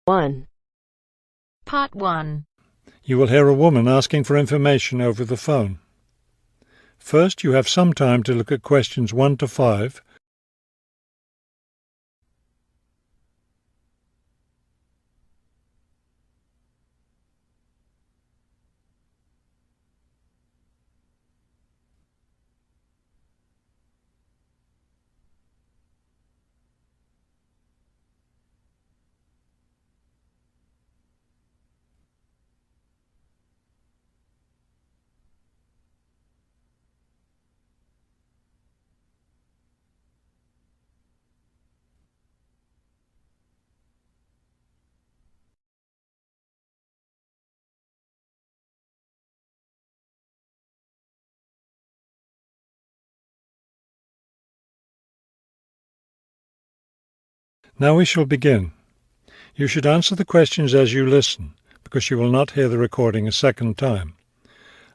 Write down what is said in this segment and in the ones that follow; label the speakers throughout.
Speaker 1: 1. Part 1.
Speaker 2: You will hear a woman asking for information over the phone. First, you have some time to look at questions 1 to 5. Now we shall begin. You should answer the questions as you listen, because you will not hear the recording a second time.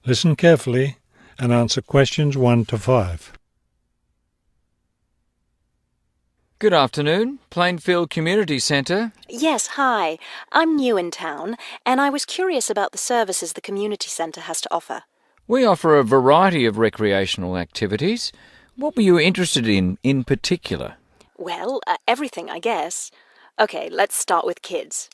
Speaker 2: Listen carefully and answer questions 1 to 5.
Speaker 3: Good afternoon, Plainfield Community Centre.
Speaker 4: Yes, hi. I'm new in town, and I was curious about the services the community centre has to offer.
Speaker 3: We offer a variety of recreational activities. What were you interested in particular?
Speaker 4: Well, everything, I guess. Okay, let's start with kids.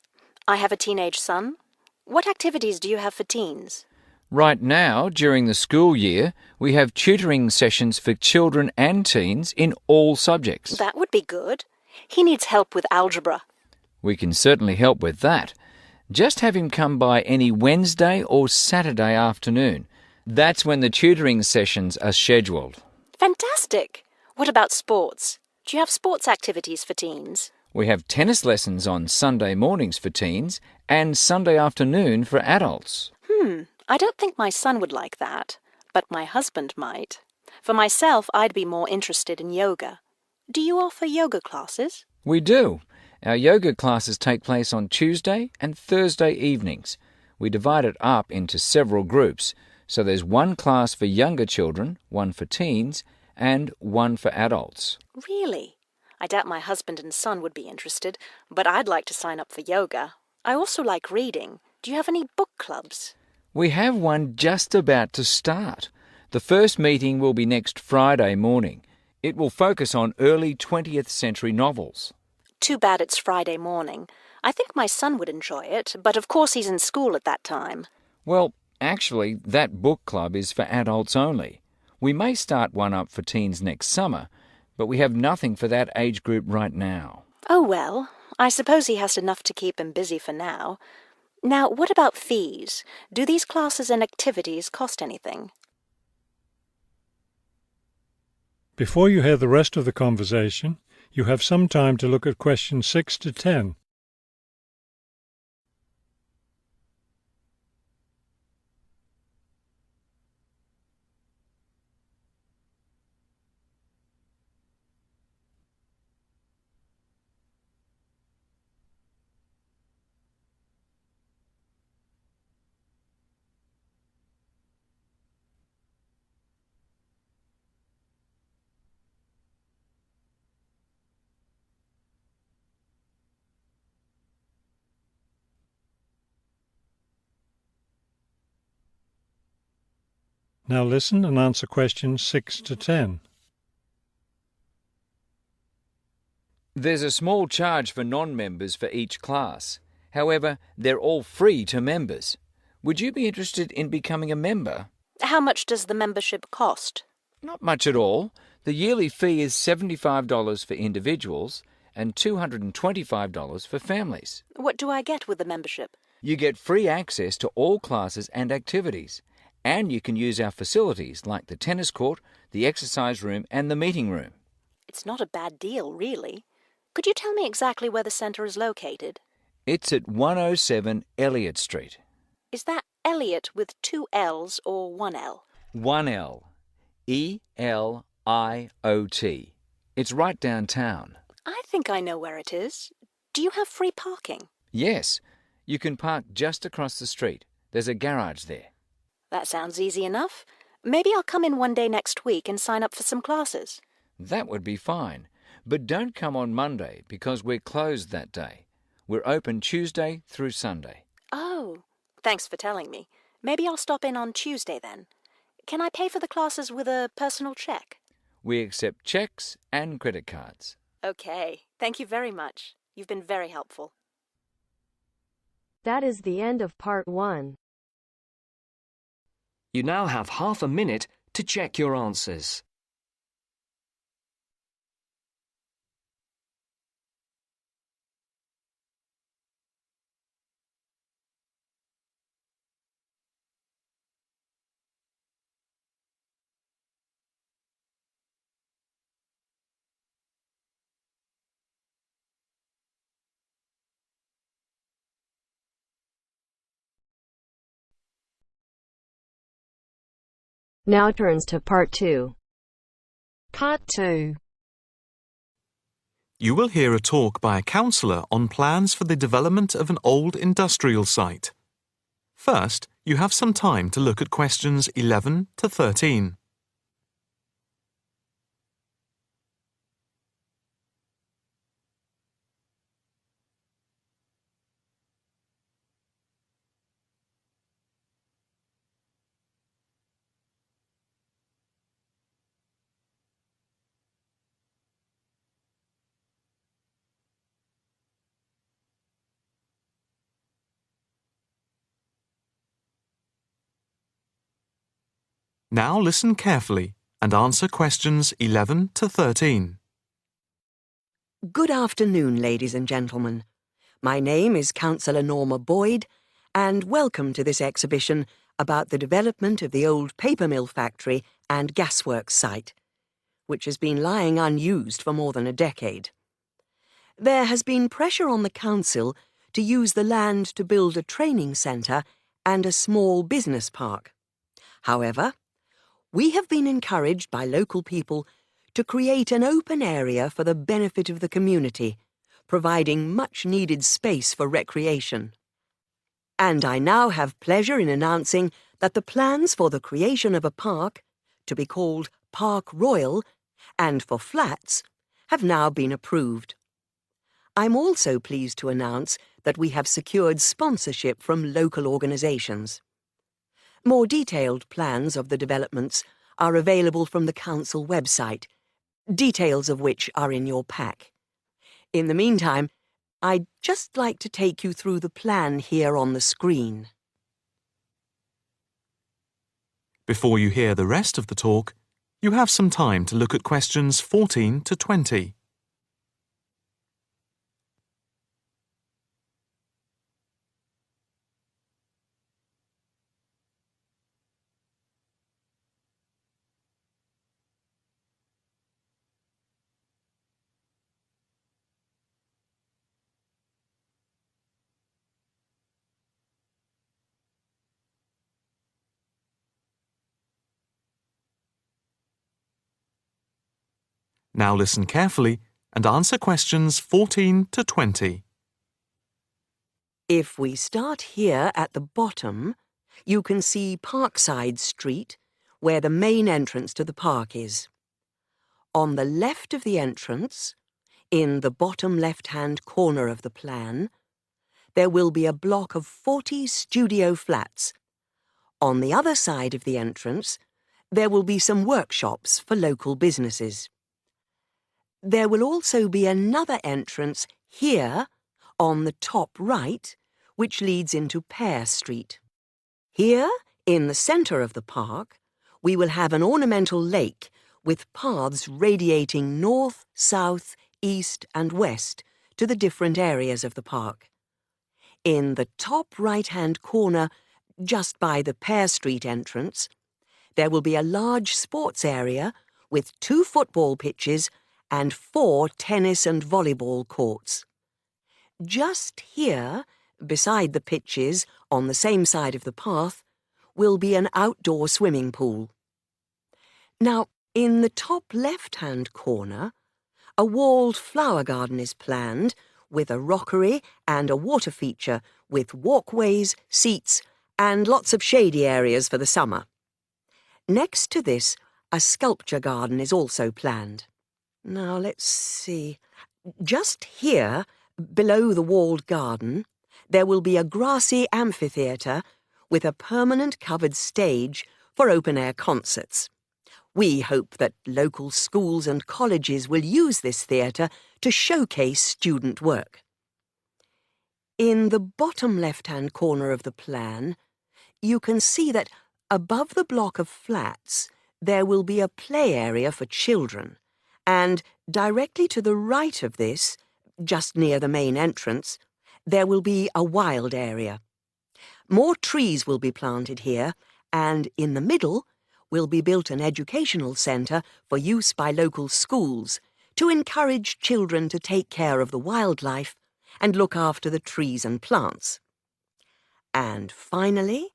Speaker 4: I have a teenage son. What activities do you have for teens?
Speaker 3: Right now, during the school year, we have tutoring sessions for children and teens in all subjects.
Speaker 4: That would be good. He needs help with algebra.
Speaker 3: We can certainly help with that. Just have him come by any Wednesday or Saturday afternoon. That's when the tutoring sessions are scheduled.
Speaker 4: Fantastic! What about sports? Do you have sports activities for teens?
Speaker 3: We have tennis lessons on Sunday mornings for teens and Sunday afternoon for adults.
Speaker 4: I don't think my son would like that, but my husband might. For myself, I'd be more interested in yoga. Do you offer yoga classes?
Speaker 3: We do. Our yoga classes take place on Tuesday and Thursday evenings. We divide it up into several groups, so there's one class for younger children, one for teens, and one for adults.
Speaker 4: Really? I doubt my husband and son would be interested, but I'd like to sign up for yoga. I also like reading. Do you have any book clubs?
Speaker 3: We have one just about to start. The first meeting will be next Friday morning. It will focus on early 20th century novels.
Speaker 4: Too bad it's Friday morning. I think my son would enjoy it, but of course he's in school at that time.
Speaker 3: Well, actually, that book club is for adults only. We may start one up for teens next summer, but we have nothing for that age group right now.
Speaker 4: Oh well, I suppose he has enough to keep him busy for now. Now, what about fees? Do these classes and activities cost anything?
Speaker 2: Before you hear the rest of the conversation, you have some time to look at questions 6 to 10. Now listen and answer questions 6 to 10.
Speaker 3: There's a small charge for non-members for each class. However, they're all free to members. Would you be interested in becoming a member?
Speaker 4: How much does the membership cost?
Speaker 3: Not much at all. The yearly fee is $75 for individuals and $225 for families.
Speaker 4: What do I get with the membership?
Speaker 3: You get free access to all classes and activities, and you can use our facilities like the tennis court, the exercise room and the meeting room.
Speaker 4: It's not a bad deal, really. Could you tell me exactly where the centre is located?
Speaker 3: It's at 107 Elliott Street.
Speaker 4: Is that Elliot with 2 L's or 1 L?
Speaker 3: 1 L. E-L-I-O-T. It's right downtown.
Speaker 4: I think I know where it is. Do you have free parking?
Speaker 3: Yes. You can park just across the street. There's a garage there.
Speaker 4: That sounds easy enough. Maybe I'll come in one day next week and sign up for some classes.
Speaker 3: That would be fine. But don't come on Monday because we're closed that day. We're open Tuesday through Sunday.
Speaker 4: Oh, thanks for telling me. Maybe I'll stop in on Tuesday then. Can I pay for the classes with a personal check?
Speaker 3: We accept cheques and credit cards.
Speaker 4: Okay, thank you very much. You've been very helpful.
Speaker 5: That is the end of part 1.
Speaker 6: You now have half a minute to check your answers.
Speaker 5: Now turns to part 2.
Speaker 1: Part 2.
Speaker 7: You will hear a talk by a counsellor on plans for the development of an old industrial site. First, you have some time to look at questions 11 to 13. Now listen carefully and answer questions 11 to 13.
Speaker 8: Good afternoon, ladies and gentlemen. My name is Councillor Norma Boyd, and welcome to this exhibition about the development of the old paper mill factory and gasworks site, which has been lying unused for more than a decade. There has been pressure on the council to use the land to build a training centre and a small business park. However, we have been encouraged by local people to create an open area for the benefit of the community, providing much-needed space for recreation. And I now have pleasure in announcing that the plans for the creation of a park, to be called Park Royal, and for flats, have now been approved. I'm also pleased to announce that we have secured sponsorship from local organisations. More detailed plans of the developments are available from the council website, details of which are in your pack. In the meantime, I'd just like to take you through the plan here on the screen.
Speaker 7: Before you hear the rest of the talk, you have some time to look at questions 14 to 20. Now listen carefully and answer questions 14 to 20.
Speaker 8: If we start here at the bottom, you can see Parkside Street, where the main entrance to the park is. On the left of the entrance, in the bottom left-hand corner of the plan, there will be a block of 40 studio flats. On the other side of the entrance, there will be some workshops for local businesses. There will also be another entrance here, on the top right, which leads into Pear Street. Here, in the centre of the park, we will have an ornamental lake with paths radiating north, south, east and west to the different areas of the park. In the top right-hand corner, just by the Pear Street entrance, there will be a large sports area with 2 football pitches and 4 tennis and volleyball courts. Just here, beside the pitches, on the same side of the path, will be an outdoor swimming pool. Now, in the top left-hand corner, a walled flower garden is planned with a rockery and a water feature with walkways, seats and lots of shady areas for the summer. Next to this, a sculpture garden is also planned. Now, let's see. Just here, Below the walled garden, there will be a grassy amphitheatre with a permanent covered stage for open-air concerts. We hope that local schools and colleges will use this theatre to showcase student work. In the bottom left-hand corner of the plan, you can see that above the block of flats there will be a play area for children, and directly to the right of this, just near the main entrance, there will be a wild area. More trees will be planted here, and in the middle will be built an educational centre for use by local schools to encourage children to take care of the wildlife and look after the trees and plants. And finally,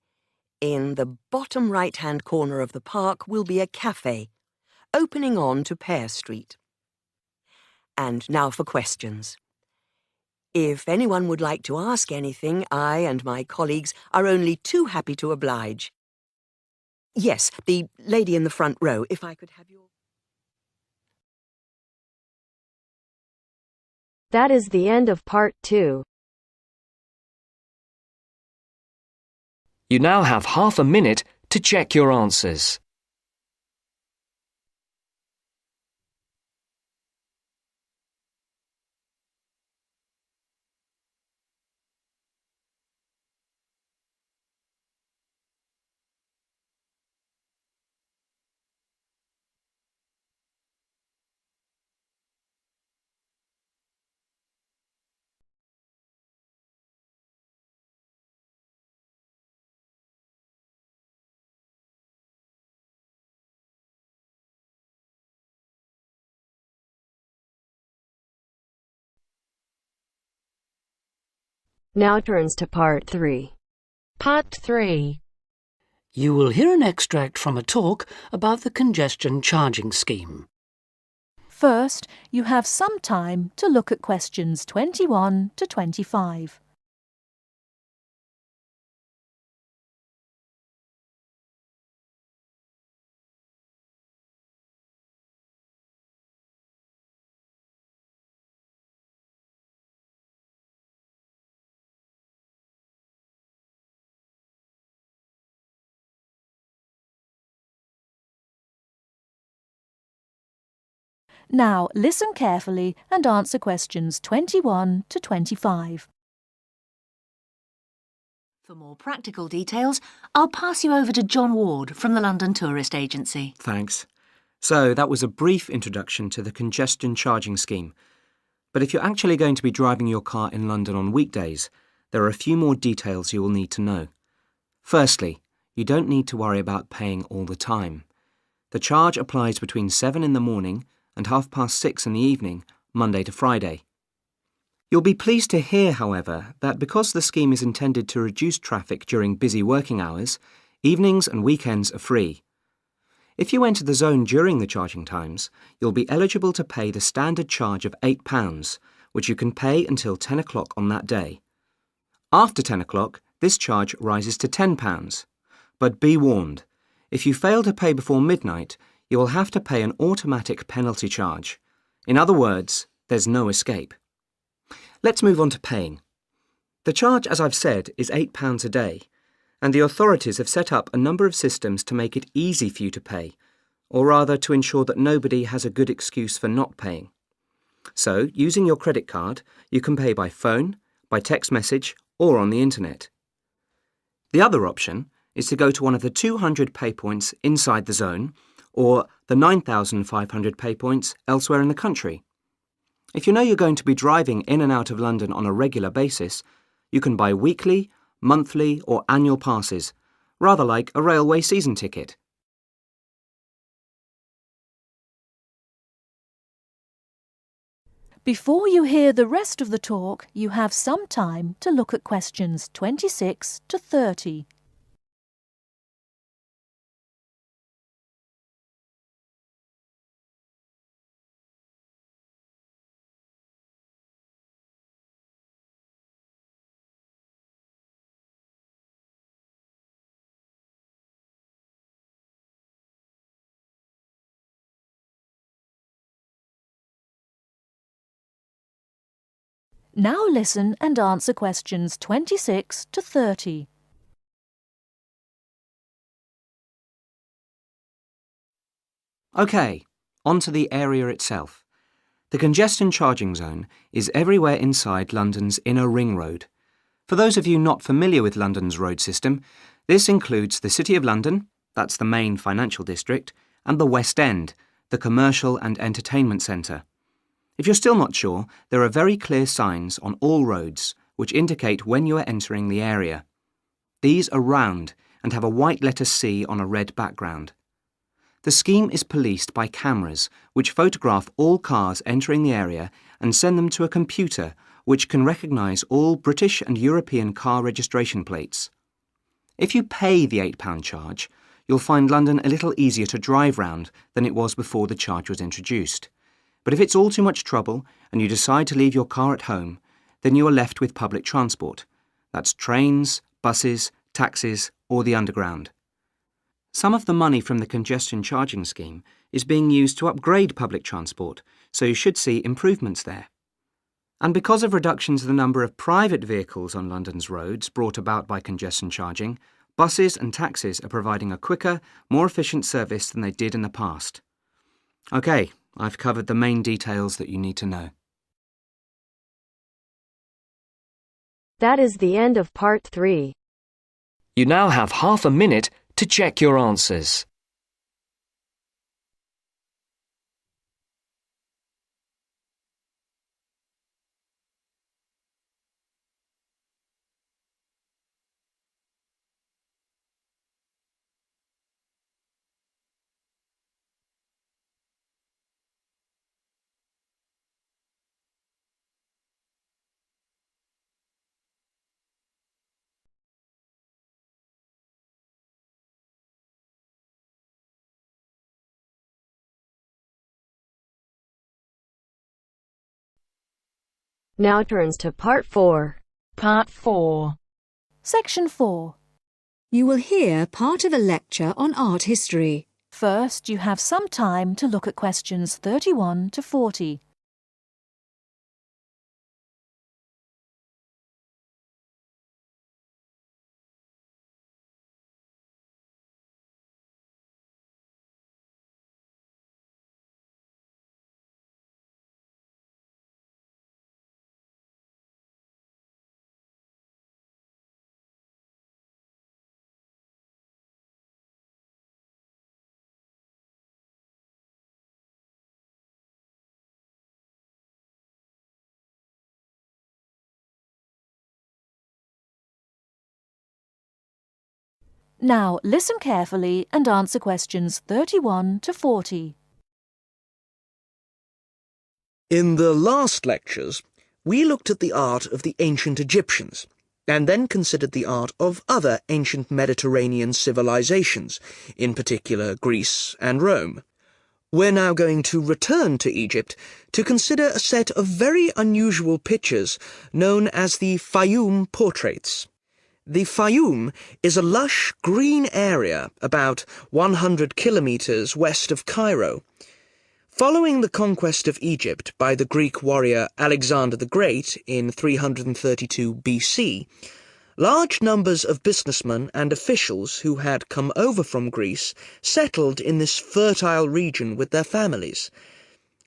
Speaker 8: in the bottom right-hand corner of the park will be a cafe, opening on to Pear Street. And now for questions. If anyone would like to ask anything, I and my colleagues are only too happy to oblige. Yes, the lady in the front row, if I could have your...
Speaker 5: That is the end of part 2.
Speaker 6: You now have half a minute to check your answers.
Speaker 5: Now turns to part 3.
Speaker 1: Part 3.
Speaker 9: You will hear an extract from a talk about the congestion charging scheme.
Speaker 10: First, you have some time to look at questions 21 to 25. Now listen carefully and answer questions 21 to 25.
Speaker 11: For more practical details, I'll pass you over to John Ward from the London Tourist Agency.
Speaker 12: Thanks. So that was a brief introduction to the congestion charging scheme. But if you're actually going to be driving your car in London on weekdays, there are a few more details you will need to know. Firstly, you don't need to worry about paying all the time. The charge applies between 7 in the morning and 6:30 in the evening, Monday to Friday. You'll be pleased to hear, however, that because the scheme is intended to reduce traffic during busy working hours, evenings and weekends are free. If you enter the zone during the charging times, you'll be eligible to pay the standard charge of £8, which you can pay until 10 o'clock on that day. After 10 o'clock, this charge rises to £10. But be warned, if you fail to pay before midnight, you will have to pay an automatic penalty charge. In other words, there's no escape. Let's move on to paying. The charge, as I've said, is £8 a day, and the authorities have set up a number of systems to make it easy for you to pay, or rather to ensure that nobody has a good excuse for not paying. So, using your credit card, you can pay by phone, by text message, or on the internet. The other option is to go to one of the 200 pay points inside the zone, or the 9,500 pay points elsewhere in the country. If you know you're going to be driving in and out of London on a regular basis, you can buy weekly, monthly or annual passes, rather like a railway season ticket.
Speaker 10: Before you hear the rest of the talk, you have some time to look at questions 26 to 30. Now listen and answer questions 26 to 30.
Speaker 12: OK, on to the area itself. The congestion charging zone is everywhere inside London's inner ring road. For those of you not familiar with London's road system, this includes the City of London, that's the main financial district, and the West End, the commercial and entertainment centre. If you're still not sure, there are very clear signs on all roads which indicate when you are entering the area. These are round and have a white letter C on a red background. The scheme is policed by cameras which photograph all cars entering the area and send them to a computer which can recognise all British and European car registration plates. If you pay the £8 charge, you'll find London a little easier to drive round than it was before the charge was introduced. But if it's all too much trouble and you decide to leave your car at home, then you are left with public transport. That's trains, buses, taxis, or the underground. Some of the money from the congestion charging scheme is being used to upgrade public transport, so you should see improvements there. And because of reductions in the number of private vehicles on London's roads brought about by congestion charging, buses and taxis are providing a quicker, more efficient service than they did in the past. OK, I've covered the main details that you need to know.
Speaker 5: That is the end of part 3.
Speaker 6: You now have half a minute to check your answers.
Speaker 5: Now turns to part 4.
Speaker 1: Part 4.
Speaker 10: Section 4.
Speaker 13: You will hear part of a lecture on art history.
Speaker 10: First, you have some time to look at questions 31 to 40. Now listen carefully and answer questions 31 to 40.
Speaker 14: In the last lectures, we looked at the art of the ancient Egyptians, and then considered the art of other ancient Mediterranean civilizations, in particular Greece and Rome. We're now going to return to Egypt to consider a set of very unusual pictures known as the Fayum portraits. The Fayum is a lush green area about 100 kilometers west of Cairo. Following the conquest of Egypt by the Greek warrior Alexander the Great in 332 BC, large numbers of businessmen and officials who had come over from Greece settled in this fertile region with their families.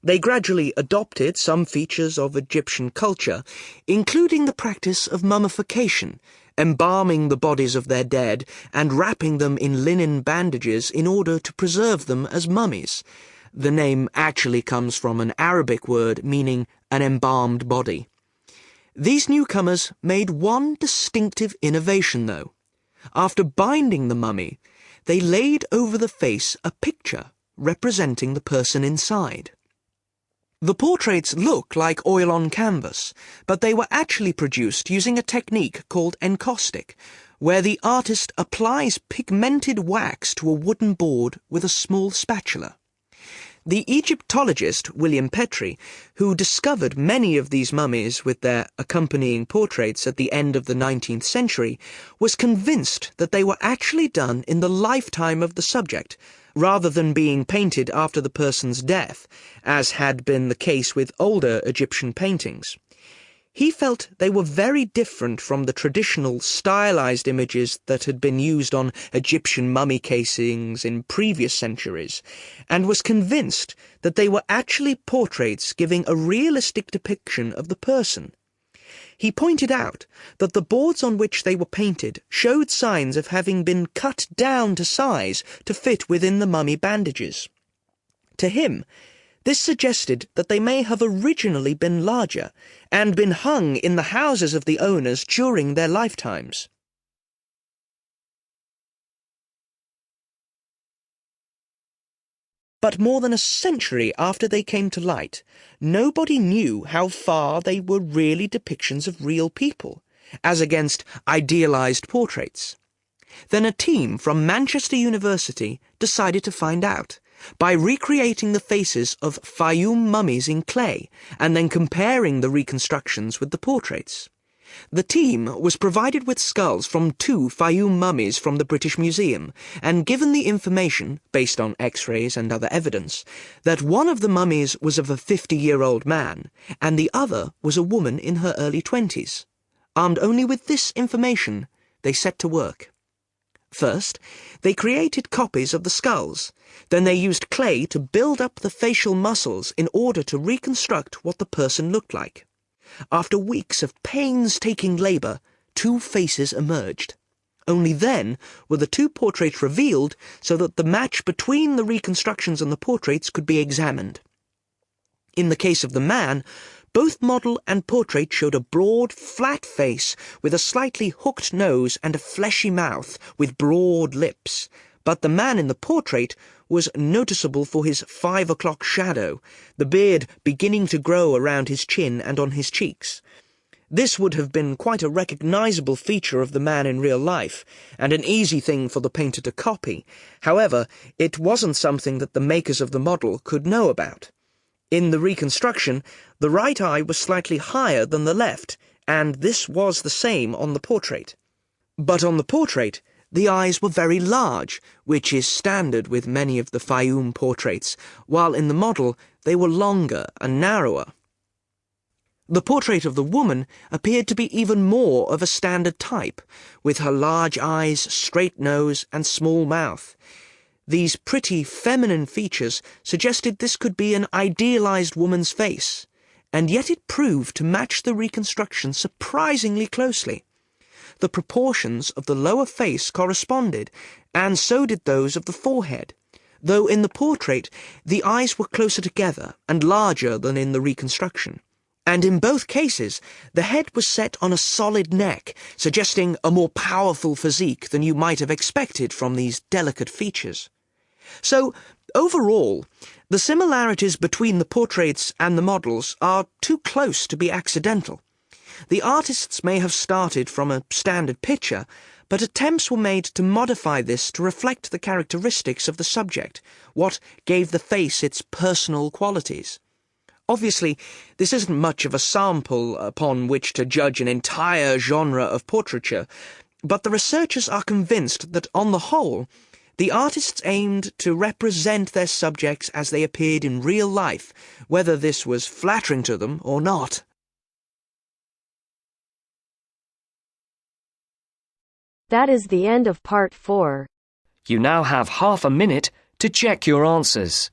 Speaker 14: They gradually adopted some features of Egyptian culture, including the practice of mummification, embalming the bodies of their dead and wrapping them in linen bandages in order to preserve them as mummies. The name actually comes from an Arabic word meaning an embalmed body. These newcomers made one distinctive innovation, though. After binding the mummy, they laid over the face a picture representing the person inside. The portraits look like oil on canvas, but they were actually produced using a technique called encaustic, where the artist applies pigmented wax to a wooden board with a small spatula. The Egyptologist William Petrie, who discovered many of these mummies with their accompanying portraits at the end of the 19th century, was convinced that they were actually done in the lifetime of the subject, rather than being painted after the person's death, as had been the case with older Egyptian paintings. He felt they were very different from the traditional stylized images that had been used on Egyptian mummy casings in previous centuries, and was convinced that they were actually portraits giving a realistic depiction of the person. He pointed out that the boards on which they were painted showed signs of having been cut down to size to fit within the mummy bandages. To him, this suggested that they may have originally been larger and been hung in the houses of the owners during their lifetimes. But more than a century after they came to light, nobody knew how far they were really depictions of real people, as against idealized portraits. Then a team from Manchester University decided to find out, by recreating the faces of Fayum mummies in clay and then comparing the reconstructions with the portraits. The team was provided with skulls from 2 Fayum mummies from the British Museum and given the information, based on X-rays and other evidence, that one of the mummies was of a 50-year-old man and the other was a woman in her early 20s. Armed only with this information, they set to work. First, they created copies of the skulls. Then they used clay to build up the facial muscles in order to reconstruct what the person looked like. After weeks of painstaking labour, 2 faces emerged. Only then were the 2 portraits revealed so that the match between the reconstructions and the portraits could be examined. In the case of the man, both model and portrait showed a broad, flat face with a slightly hooked nose and a fleshy mouth with broad lips, but the man in the portrait was noticeable for his 5 o'clock shadow, the beard beginning to grow around his chin and on his cheeks. This would have been quite a recognizable feature of the man in real life, and an easy thing for the painter to copy. However, it wasn't something that the makers of the model could know about. In the reconstruction, the right eye was slightly higher than the left, and this was the same on the portrait. But on the portrait, the eyes were very large, which is standard with many of the Fayum portraits, while in the model they were longer and narrower. The portrait of the woman appeared to be even more of a standard type, with her large eyes, straight nose, and small mouth. These pretty feminine features suggested this could be an idealized woman's face, and yet it proved to match the reconstruction surprisingly closely. The proportions of the lower face corresponded, and so did those of the forehead, though in the portrait the eyes were closer together and larger than in the reconstruction. And in both cases, the head was set on a solid neck, suggesting a more powerful physique than you might have expected from these delicate features. So, overall, the similarities between the portraits and the models are too close to be accidental. The artists may have started from a standard picture, but attempts were made to modify this to reflect the characteristics of the subject, what gave the face its personal qualities. Obviously, this isn't much of a sample upon which to judge an entire genre of portraiture, but the researchers are convinced that, on the whole, the artists aimed to represent their subjects as they appeared in real life, whether this was flattering to them or not.
Speaker 5: That is the end of part 4.
Speaker 6: You now have half a minute to check your answers.